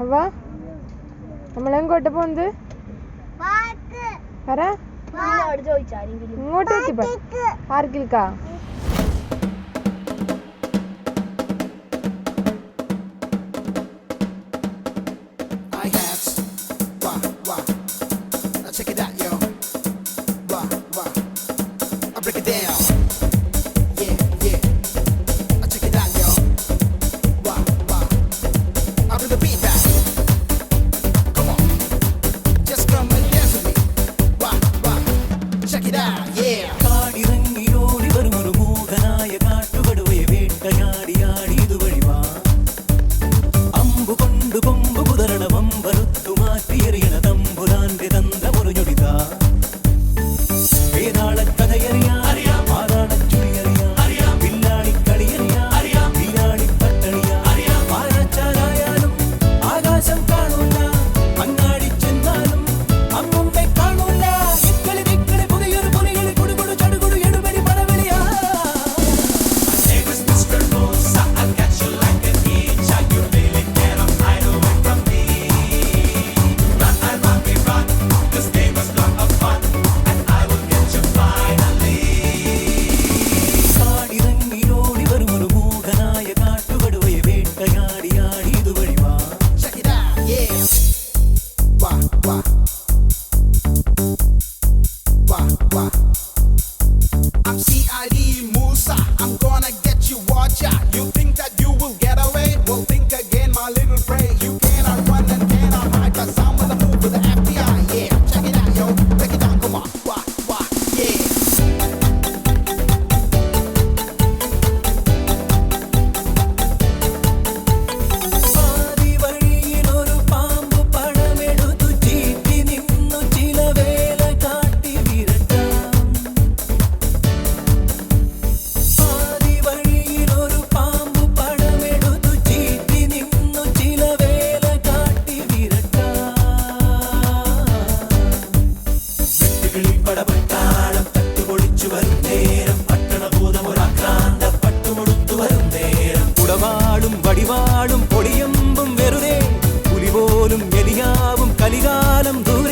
അവ നമ്മളെങ്ങോട്ട് പോകുന്നത്? പറ. ഇങ്ങോട്ട് എത്തിപ്പോ പാർക്കിൽക്കാ? I'm CID Musa, I'm gonna get you, watch out. You think that you will get away? Well, think again, my little prey. You cannot run and cannot hide, cause I'm on the move with the FBI, yeah. Check it out, yo, break it down, come on, wah, yeah. വടിവാളും പൊടിയമ്പും വെറുതെ പുലിപോലും എലിയാവും കലികാലം ദൂരെ